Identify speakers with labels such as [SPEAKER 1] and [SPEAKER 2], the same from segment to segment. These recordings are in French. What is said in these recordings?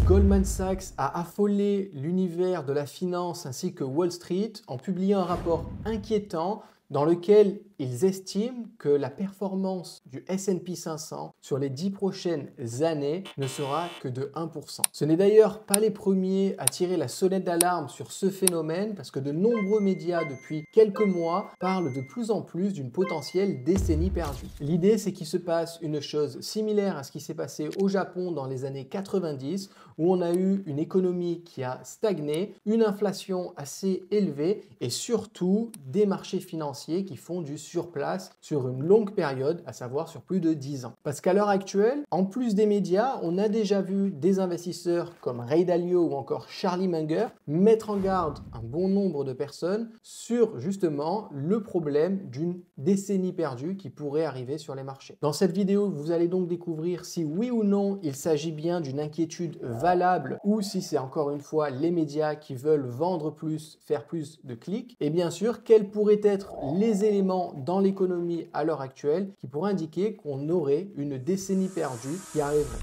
[SPEAKER 1] Goldman Sachs a affolé l'univers de la finance ainsi que Wall Street en publiant un rapport inquiétant dans lequel ils estiment que la performance du S&P 500 sur les 10 prochaines années ne sera que de 1%. Ce n'est d'ailleurs pas les premiers à tirer la sonnette d'alarme sur ce phénomène parce que de nombreux médias depuis quelques mois parlent de plus en plus d'une potentielle décennie perdue. L'idée, c'est qu'il se passe une chose similaire à ce qui s'est passé au Japon dans les années 90 où on a eu une économie qui a stagné, une inflation assez élevée et surtout des marchés financiers qui font du surplace sur une longue période, à savoir sur plus de 10 ans. Parce qu'à l'heure actuelle, en plus des médias, on a déjà vu des investisseurs comme Ray Dalio ou encore Charlie Munger mettre en garde un bon nombre de personnes sur justement le problème d'une décennie perdue qui pourrait arriver sur les marchés. Dans cette vidéo, vous allez donc découvrir si oui ou non il s'agit bien d'une inquiétude valable ou si c'est encore une fois les médias qui veulent vendre plus, faire plus de clics et bien sûr quels pourraient être les éléments dans l'économie à l'heure actuelle qui pourraient indiquer qu'on aurait une décennie perdue qui arriverait.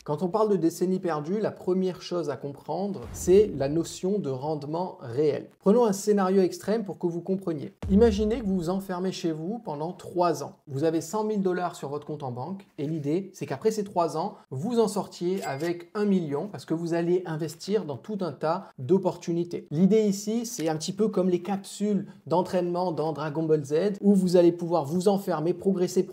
[SPEAKER 1] Quand on parle de décennie perdue, la première chose à comprendre, c'est la notion de rendement réel. Prenons un scénario extrême pour que vous compreniez. Imaginez que vous vous enfermez chez vous pendant 3 ans. Vous avez 100 000 $ sur votre compte en banque et l'idée, c'est qu'après ces 3 ans, vous en sortiez avec 1 million parce que vous allez investir dans tout un tas d'opportunités. L'idée ici, c'est un petit peu comme les capsules d'entraînement dans Dragon Ball Z où vous allez pouvoir vous enfermer, progresser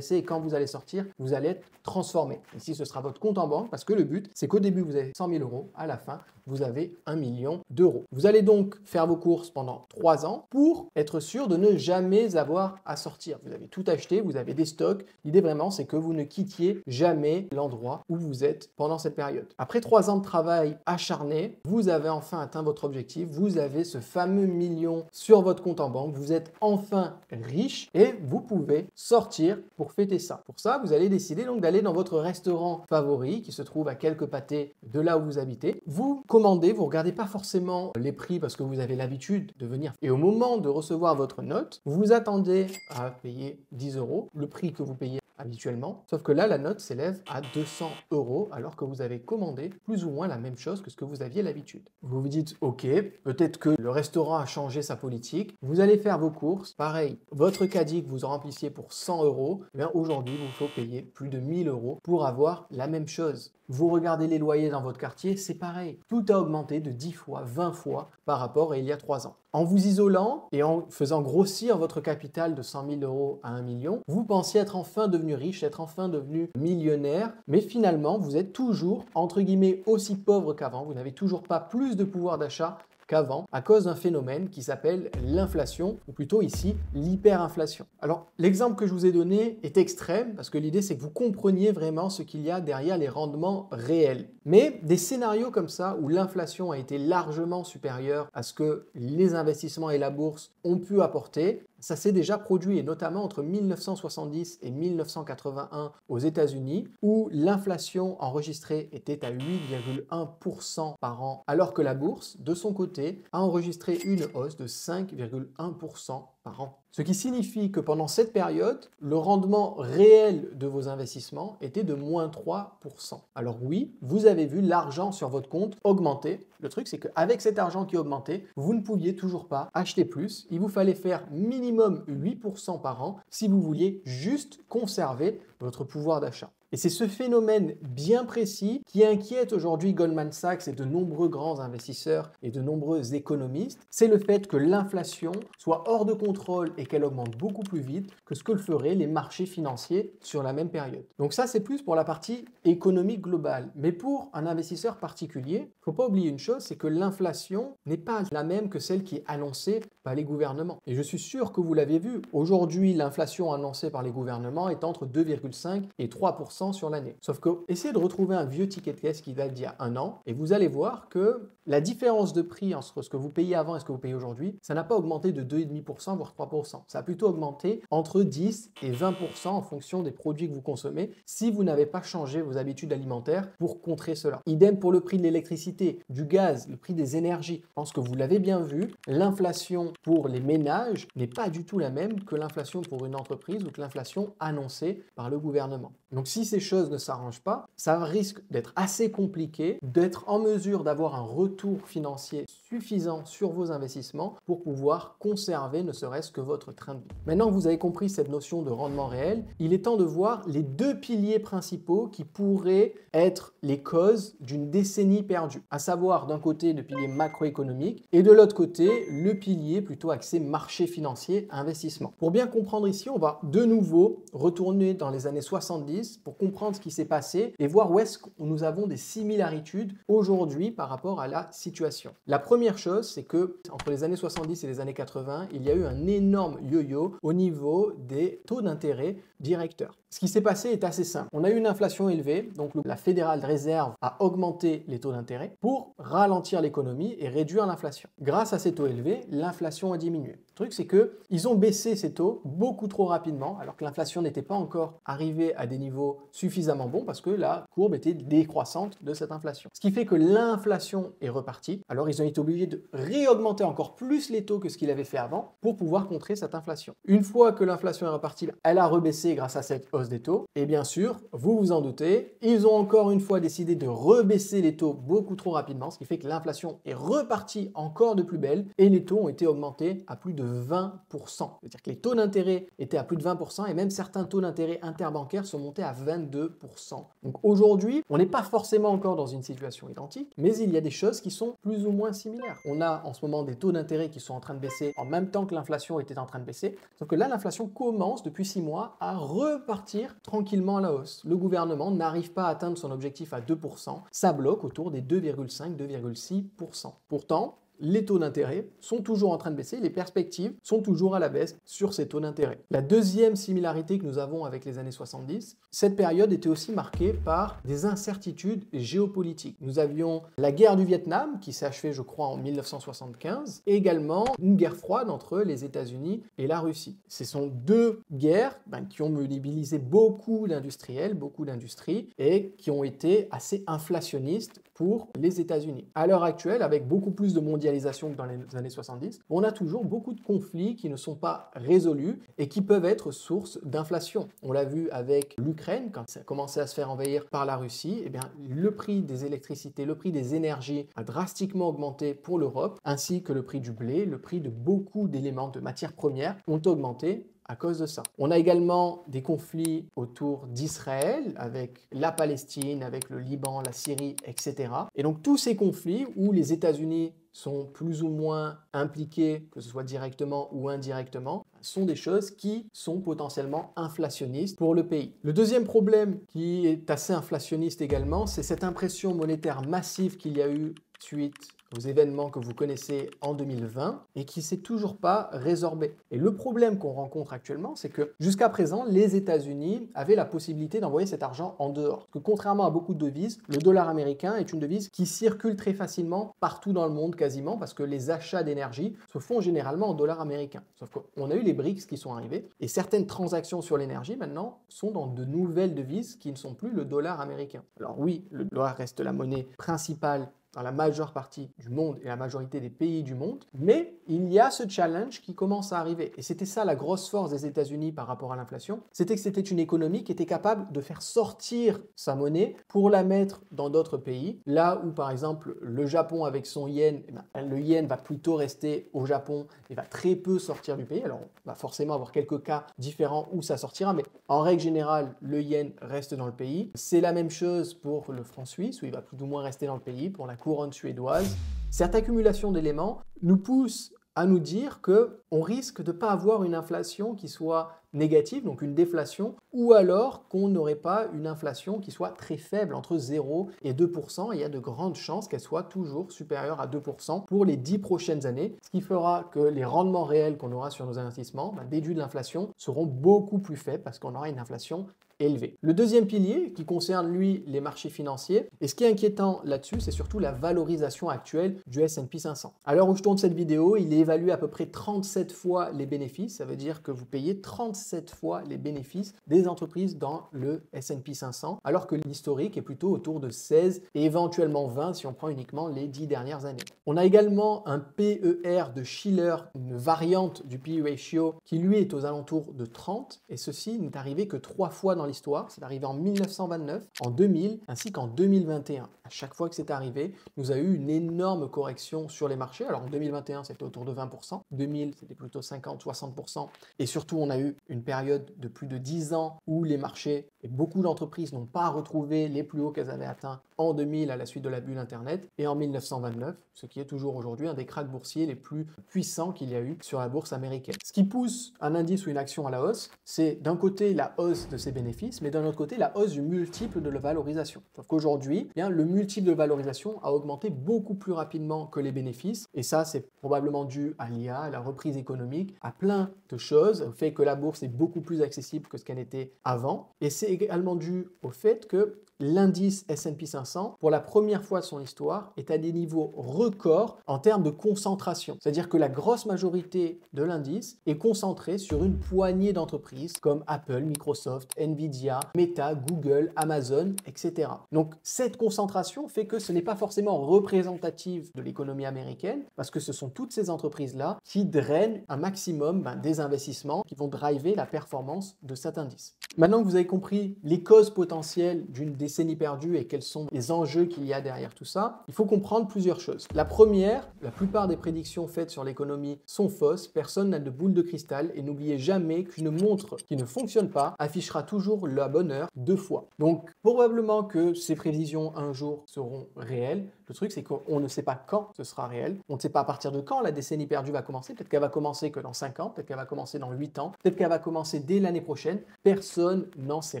[SPEAKER 1] et quand vous allez sortir, vous allez être transformé. Ici, ce sera votre compte en banque parce que le but, c'est qu'au début, vous avez 100 000 €, à la fin, vous avez 1 million d'euros. Vous allez donc faire vos courses pendant 3 ans pour être sûr de ne jamais avoir à sortir. Vous avez tout acheté, vous avez des stocks. L'idée vraiment, c'est que vous ne quittiez jamais l'endroit où vous êtes pendant cette période. Après 3 ans de travail acharné, vous avez enfin atteint votre objectif. Vous avez ce fameux million sur votre compte en banque. Vous êtes enfin riche et vous pouvez sortir pour fêter ça. Pour ça, vous allez décider donc d'aller dans votre restaurant favori qui se trouve à quelques pâtés de là où vous habitez. Vous commandez, vous ne regardez pas forcément les prix parce que vous avez l'habitude de venir. Et au moment de recevoir votre note, vous vous attendez à payer 10 €, le prix que vous payez habituellement. Sauf que là, la note s'élève à 200 € alors que vous avez commandé plus ou moins la même chose que ce que vous aviez l'habitude. Vous vous dites, ok, peut-être que le restaurant a changé sa politique. Vous allez faire vos courses. Pareil, votre caddie que vous remplissiez pour 100 €, eh bien aujourd'hui, il vous faut payer plus de 1000 € pour avoir la même chose. Vous regardez les loyers dans votre quartier, c'est pareil. Tout a augmenté de 10 fois, 20 fois par rapport à il y a 3 ans. En vous isolant et en faisant grossir votre capital de 100 000 € à 1 million, vous pensiez être enfin devenu riche, être enfin devenu millionnaire, mais finalement, vous êtes toujours, entre guillemets, aussi pauvre qu'avant. Vous n'avez toujours pas plus de pouvoir d'achat qu'avant à cause d'un phénomène qui s'appelle l'inflation, ou plutôt ici l'hyperinflation. Alors l'exemple que je vous ai donné est extrême parce que l'idée c'est que vous compreniez vraiment ce qu'il y a derrière les rendements réels. Mais des scénarios comme ça où l'inflation a été largement supérieure à ce que les investissements et la bourse ont pu apporter, ça s'est déjà produit, et notamment entre 1970 et 1981 aux États-Unis, où l'inflation enregistrée était à 8,1% par an, alors que la bourse, de son côté, a enregistré une hausse de 5,1% par an. Ce qui signifie que pendant cette période, le rendement réel de vos investissements était de moins 3%. Alors oui, vous avez vu l'argent sur votre compte augmenter. Le truc, c'est qu'avec cet argent qui augmentait, vous ne pouviez toujours pas acheter plus. Il vous fallait faire minimum 8% par an si vous vouliez juste conserver votre pouvoir d'achat. Et c'est ce phénomène bien précis qui inquiète aujourd'hui Goldman Sachs et de nombreux grands investisseurs et de nombreux économistes. C'est le fait que l'inflation soit hors de contrôle et qu'elle augmente beaucoup plus vite que ce que le feraient les marchés financiers sur la même période. Donc ça, c'est plus pour la partie économique globale. Mais pour un investisseur particulier, il ne faut pas oublier une chose, c'est que l'inflation n'est pas la même que celle qui est annoncée par les gouvernements. Et je suis sûr que vous l'avez vu. Aujourd'hui, l'inflation annoncée par les gouvernements est entre 2,5 et 3% sur l'année. Sauf que essayez de retrouver un vieux ticket de caisse qui date d'il y a 1 an et vous allez voir que la différence de prix entre ce que vous payez avant et ce que vous payez aujourd'hui, ça n'a pas augmenté de 2,5% voire 3%. Ça a plutôt augmenté entre 10 et 20% en fonction des produits que vous consommez si vous n'avez pas changé vos habitudes alimentaires pour contrer cela. Idem pour le prix de l'électricité, du gaz, le prix des énergies. Je pense que vous l'avez bien vu, l'inflation pour les ménages n'est pas du tout la même que l'inflation pour une entreprise ou que l'inflation annoncée par le gouvernement. Donc si ces choses ne s'arrangent pas, ça risque d'être assez compliqué d'être en mesure d'avoir un retour financier suffisant sur vos investissements pour pouvoir conserver ne serait-ce que votre train de vie. Maintenant que vous avez compris cette notion de rendement réel, il est temps de voir les deux piliers principaux qui pourraient être les causes d'une décennie perdue, à savoir d'un côté le pilier macroéconomique et de l'autre côté le pilier plutôt axé marché financier, investissement. Pour bien comprendre ici, on va de nouveau retourner dans les années 70 pour comprendre ce qui s'est passé et voir où est-ce que nous avons des similitudes aujourd'hui par rapport à la situation. La première chose, c'est que entre les années 70 et les années 80, il y a eu un énorme yo-yo au niveau des taux d'intérêt directeurs. Ce qui s'est passé est assez simple. On a eu une inflation élevée, donc la Fédérale Réserve a augmenté les taux d'intérêt pour ralentir l'économie et réduire l'inflation. Grâce à ces taux élevés, l'inflation a diminué. Le truc, c'est qu'ils ont baissé ces taux beaucoup trop rapidement, alors que l'inflation n'était pas encore arrivée à des niveaux suffisamment bons parce que la courbe était décroissante de cette inflation. Ce qui fait que l'inflation est repartie. Alors, ils ont été obligés de réaugmenter encore plus les taux que ce qu'ils avaient fait avant pour pouvoir contrer cette inflation. Une fois que l'inflation est repartie, elle a rebaissé grâce à cette hausse des taux. Et bien sûr, vous vous en doutez, ils ont encore une fois décidé de rebaisser les taux beaucoup trop rapidement, ce qui fait que l'inflation est repartie encore de plus belle et les taux ont été augmentés à plus de 20%. C'est-à-dire que les taux d'intérêt étaient à plus de 20% et même certains taux d'intérêt interbancaires sont montés à 22%. Donc aujourd'hui, on n'est pas forcément encore dans une situation identique, mais il y a des choses qui sont plus ou moins similaires. On a en ce moment des taux d'intérêt qui sont en train de baisser en même temps que l'inflation était en train de baisser, sauf que là, l'inflation commence depuis 6 mois à repartir tranquillement à la hausse. Le gouvernement n'arrive pas à atteindre son objectif à 2%, ça bloque autour des 2,5-2,6%. Pourtant, les taux d'intérêt sont toujours en train de baisser, les perspectives sont toujours à la baisse sur ces taux d'intérêt. La deuxième similarité que nous avons avec les années 70, cette période était aussi marquée par des incertitudes géopolitiques. Nous avions la guerre du Vietnam qui s'est achevée, je crois, en 1975, et également une guerre froide entre les États-Unis et la Russie. Ce sont deux guerres qui ont mobilisé beaucoup d'industriels, beaucoup d'industries, et qui ont été assez inflationnistes pour les États-Unis. À l'heure actuelle, avec beaucoup plus de mondialisation que dans les années 70, on a toujours beaucoup de conflits qui ne sont pas résolus et qui peuvent être source d'inflation. On l'a vu avec l'Ukraine, quand ça a commencé à se faire envahir par la Russie, eh bien, le prix des électricités, le prix des énergies a drastiquement augmenté pour l'Europe, ainsi que le prix du blé, le prix de beaucoup d'éléments, de matières premières ont augmenté à cause de ça. On a également des conflits autour d'Israël, avec la Palestine, avec le Liban, la Syrie, etc. Et donc tous ces conflits où les États-Unis sont plus ou moins impliqués, que ce soit directement ou indirectement, sont des choses qui sont potentiellement inflationnistes pour le pays. Le deuxième problème qui est assez inflationniste également, c'est cette impression monétaire massive qu'il y a eu suite aux événements que vous connaissez en 2020 et qui ne s'est toujours pas résorbé. Et le problème qu'on rencontre actuellement, c'est que jusqu'à présent, les États-Unis avaient la possibilité d'envoyer cet argent en dehors. Parce que contrairement à beaucoup de devises, le dollar américain est une devise qui circule très facilement partout dans le monde quasiment parce que les achats d'énergie se font généralement en dollars américains. Sauf qu'on a eu les BRICS qui sont arrivés et certaines transactions sur l'énergie maintenant sont dans de nouvelles devises qui ne sont plus le dollar américain. Alors oui, le dollar reste la monnaie principale dans la majeure partie du monde et la majorité des pays du monde, mais il y a ce challenge qui commence à arriver. Et c'était ça la grosse force des États-Unis par rapport à l'inflation, c'était que c'était une économie qui était capable de faire sortir sa monnaie pour la mettre dans d'autres pays, là où par exemple le Japon avec son yen, le yen va plutôt rester au Japon et va très peu sortir du pays. Alors on va forcément avoir quelques cas différents où ça sortira, mais en règle générale, le yen reste dans le pays. C'est la même chose pour le franc suisse, où il va plus ou moins rester dans le pays, pour la couronne suédoise. Cette accumulation d'éléments nous pousse à nous dire qu'on risque de ne pas avoir une inflation qui soit négative, donc une déflation, ou alors qu'on n'aurait pas une inflation qui soit très faible, entre 0 et 2%. Il y a de grandes chances qu'elle soit toujours supérieure à 2% pour les 10 prochaines années, ce qui fera que les rendements réels qu'on aura sur nos investissements, déduits de l'inflation, seront beaucoup plus faibles parce qu'on aura une inflation élevée. Le deuxième pilier qui concerne lui les marchés financiers, et ce qui est inquiétant là-dessus, c'est surtout la valorisation actuelle du S&P 500. À l'heure où je tourne cette vidéo, il est évalué à peu près 37 fois les bénéfices, ça veut dire que vous payez 37 fois les bénéfices des entreprises dans le S&P 500, alors que l'historique est plutôt autour de 16 et éventuellement 20 si on prend uniquement les 10 dernières années. On a également un PER de Shiller, une variante du PE ratio qui lui est aux alentours de 30, et ceci n'est arrivé que 3 fois dans l'histoire. C'est arrivé en 1929, en 2000 ainsi qu'en 2021. À chaque fois que c'est arrivé, nous avons eu une énorme correction sur les marchés. Alors en 2021, c'était autour de 20%. 2000, c'était plutôt 50-60%. Et surtout, on a eu une période de plus de 10 ans où les marchés et beaucoup d'entreprises n'ont pas retrouvé les plus hauts qu'elles avaient atteints en 2000 à la suite de la bulle Internet et en 1929, ce qui est toujours aujourd'hui un des cracks boursiers les plus puissants qu'il y a eu sur la bourse américaine. Ce qui pousse un indice ou une action à la hausse, c'est d'un côté la hausse de ses bénéfices, mais d'un autre côté la hausse du multiple de la valorisation. Sauf qu'aujourd'hui, le multiple de valorisation a augmenté beaucoup plus rapidement que les bénéfices, et ça c'est probablement dû à l'IA, à la reprise économique, à plein de choses, au fait que la bourse est beaucoup plus accessible que ce qu'elle était avant, et c'est également dû au fait que l'indice S&P 500, pour la première fois de son histoire, est à des niveaux records en termes de concentration. C'est-à-dire que la grosse majorité de l'indice est concentrée sur une poignée d'entreprises comme Apple, Microsoft, Nvidia, Meta, Google, Amazon, etc. Donc cette concentration fait que ce n'est pas forcément représentatif de l'économie américaine parce que ce sont toutes ces entreprises-là qui drainent un maximum des investissements qui vont driver la performance de cet indice. Maintenant que vous avez compris les causes potentielles d'une décennie perdue et quels sont les enjeux qu'il y a derrière tout ça, il faut comprendre plusieurs choses. La première, la plupart des prédictions faites sur l'économie sont fausses, personne n'a de boule de cristal et n'oubliez jamais qu'une montre qui ne fonctionne pas affichera toujours la bonne heure 2 fois. Donc probablement que ces prévisions un jour seront réelles. Le truc c'est qu'on ne sait pas quand ce sera réel, on ne sait pas à partir de quand la décennie perdue va commencer, peut-être qu'elle va commencer que dans 5 ans, peut-être qu'elle va commencer dans 8 ans, peut-être qu'elle va commencer dès l'année prochaine, personne n'en sait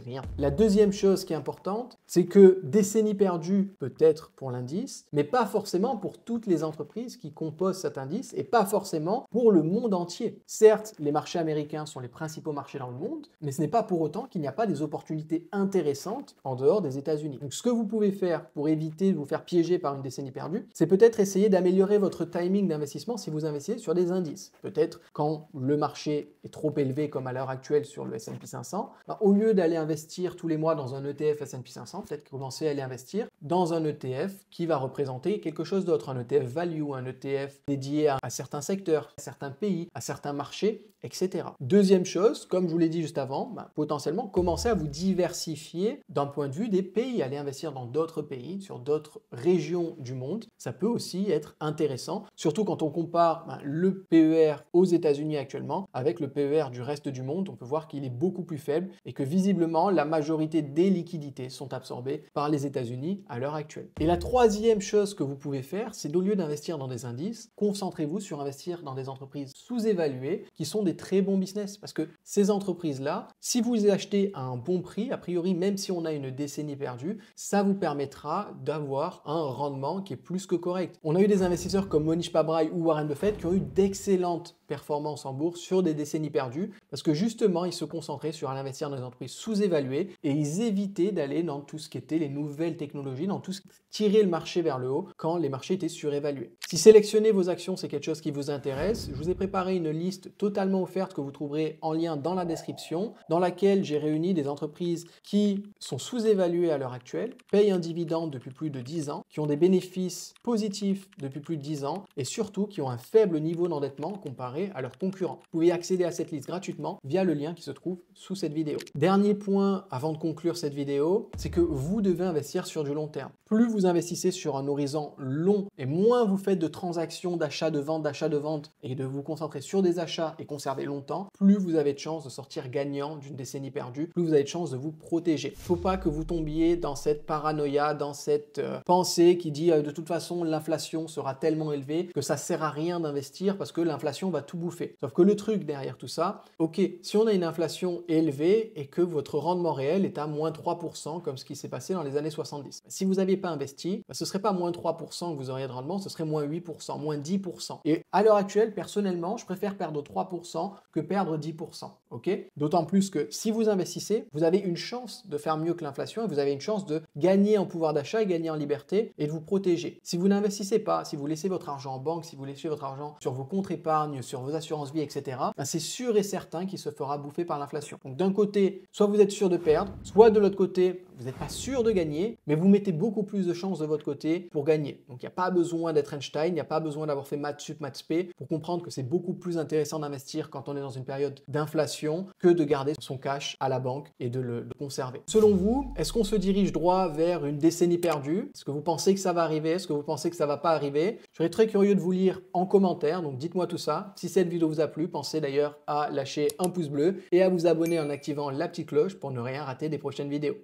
[SPEAKER 1] rien. La deuxième chose qui est importante, c'est que décennie perdue peut être pour l'indice, mais pas forcément pour toutes les entreprises qui composent cet indice et pas forcément pour le monde entier. Certes, les marchés américains sont les principaux marchés dans le monde, mais ce n'est pas pour autant qu'il n'y a pas des opportunités intéressantes en dehors des États-Unis. Donc ce que vous pouvez faire pour éviter de vous faire piéger par une décennie perdue, c'est peut-être essayer d'améliorer votre timing d'investissement si vous investissez sur des indices. Peut-être quand le marché est trop élevé comme à l'heure actuelle sur le S&P 500, au lieu d'aller investir tous les mois dans un ETF S&P 500, peut-être commencer à aller investir dans un ETF qui va représenter quelque chose d'autre, un ETF value, un ETF dédié à certains secteurs, à certains pays, à certains marchés, etc. Deuxième chose, comme je vous l'ai dit juste avant, potentiellement commencer à vous diversifier d'un point de vue des pays, aller investir dans d'autres pays, sur d'autres régions du monde. Ça peut aussi être intéressant, surtout quand on compare le PER aux États-Unis actuellement avec le PER du reste du monde, on peut voir qu'il est beaucoup plus faible et que visiblement la majorité des liquidités sont absorbées par les États-Unis à l'heure actuelle. Et la troisième chose que vous pouvez faire, c'est au lieu d'investir dans des indices, concentrez-vous sur investir dans des entreprises sous-évaluées qui sont des très bons business parce que ces entreprises-là, si vous les achetez à un bon prix, a priori, même si on a une décennie perdue, ça vous permettra d'avoir un rendement qui est plus que correct. On a eu des investisseurs comme Monish Pabrai ou Warren Buffett qui ont eu d'excellentes performances en bourse sur des décennies perdues parce que justement, ils se concentraient sur investir dans des entreprises sous-évaluées et ils évitaient d'aller dans tout ce qui était les nouvelles technologies, dans tout ce qui tirait le marché vers le haut quand les marchés étaient surévalués. Si sélectionner vos actions, c'est quelque chose qui vous intéresse, je vous ai préparé une liste totalement offerte que vous trouverez en lien dans la description, dans laquelle j'ai réuni des entreprises qui sont sous-évaluées à l'heure actuelle, payent un dividende depuis plus de 10 ans, qui ont des bénéfices positifs depuis plus de 10 ans et surtout qui ont un faible niveau d'endettement comparé à leurs concurrents. Vous pouvez accéder à cette liste gratuitement via le lien qui se trouve sous cette vidéo. Dernier point avant de conclure cette vidéo, c'est que vous devez investir sur du long terme. Plus vous investissez sur un horizon long et moins vous faites de transactions d'achat, de vente et de vous concentrer sur des achats et conserver longtemps, plus vous avez de chances de sortir gagnant d'une décennie perdue, plus vous avez de chances de vous protéger. Il ne faut pas que vous tombiez dans cette paranoïa, dans cette pensée qui dit de toute façon l'inflation sera tellement élevée que ça sert à rien d'investir parce que l'inflation va tout bouffer. Sauf que le truc derrière tout ça, ok, si on a une inflation élevée et que votre rendement réel est à moins 3% comme ce qui s'est passé dans les années 70, si vous n'aviez pas investi, ce ne serait pas moins 3% que vous auriez de rendement, ce serait moins 8%, moins 10%. Et à l'heure actuelle, personnellement, je préfère perdre 3% que perdre 10%. Okay, d'autant plus que si vous investissez, vous avez une chance de faire mieux que l'inflation et vous avez une chance de gagner en pouvoir d'achat et gagner en liberté et de vous protéger. Si vous n'investissez pas, si vous laissez votre argent en banque, si vous laissez votre argent sur vos comptes épargne, sur vos assurances vie, etc., c'est sûr et certain qu'il se fera bouffer par l'inflation. Donc d'un côté, soit vous êtes sûr de perdre, soit de l'autre côté, vous n'êtes pas sûr de gagner, mais vous mettez beaucoup plus de chances de votre côté pour gagner. Donc il n'y a pas besoin d'être Einstein, il n'y a pas besoin d'avoir fait maths sup, maths spé pour comprendre que c'est beaucoup plus intéressant d'investir quand on est dans une période d'inflation que de garder son cash à la banque et de le conserver. Selon vous, est-ce qu'on se dirige droit vers une décennie perdue? Est-ce que vous pensez que ça va arriver? Est-ce que vous pensez que ça ne va pas arriver? Je serais très curieux de vous lire en commentaire, donc dites-moi tout ça. Si cette vidéo vous a plu, pensez d'ailleurs à lâcher un pouce bleu et à vous abonner en activant la petite cloche pour ne rien rater des prochaines vidéos.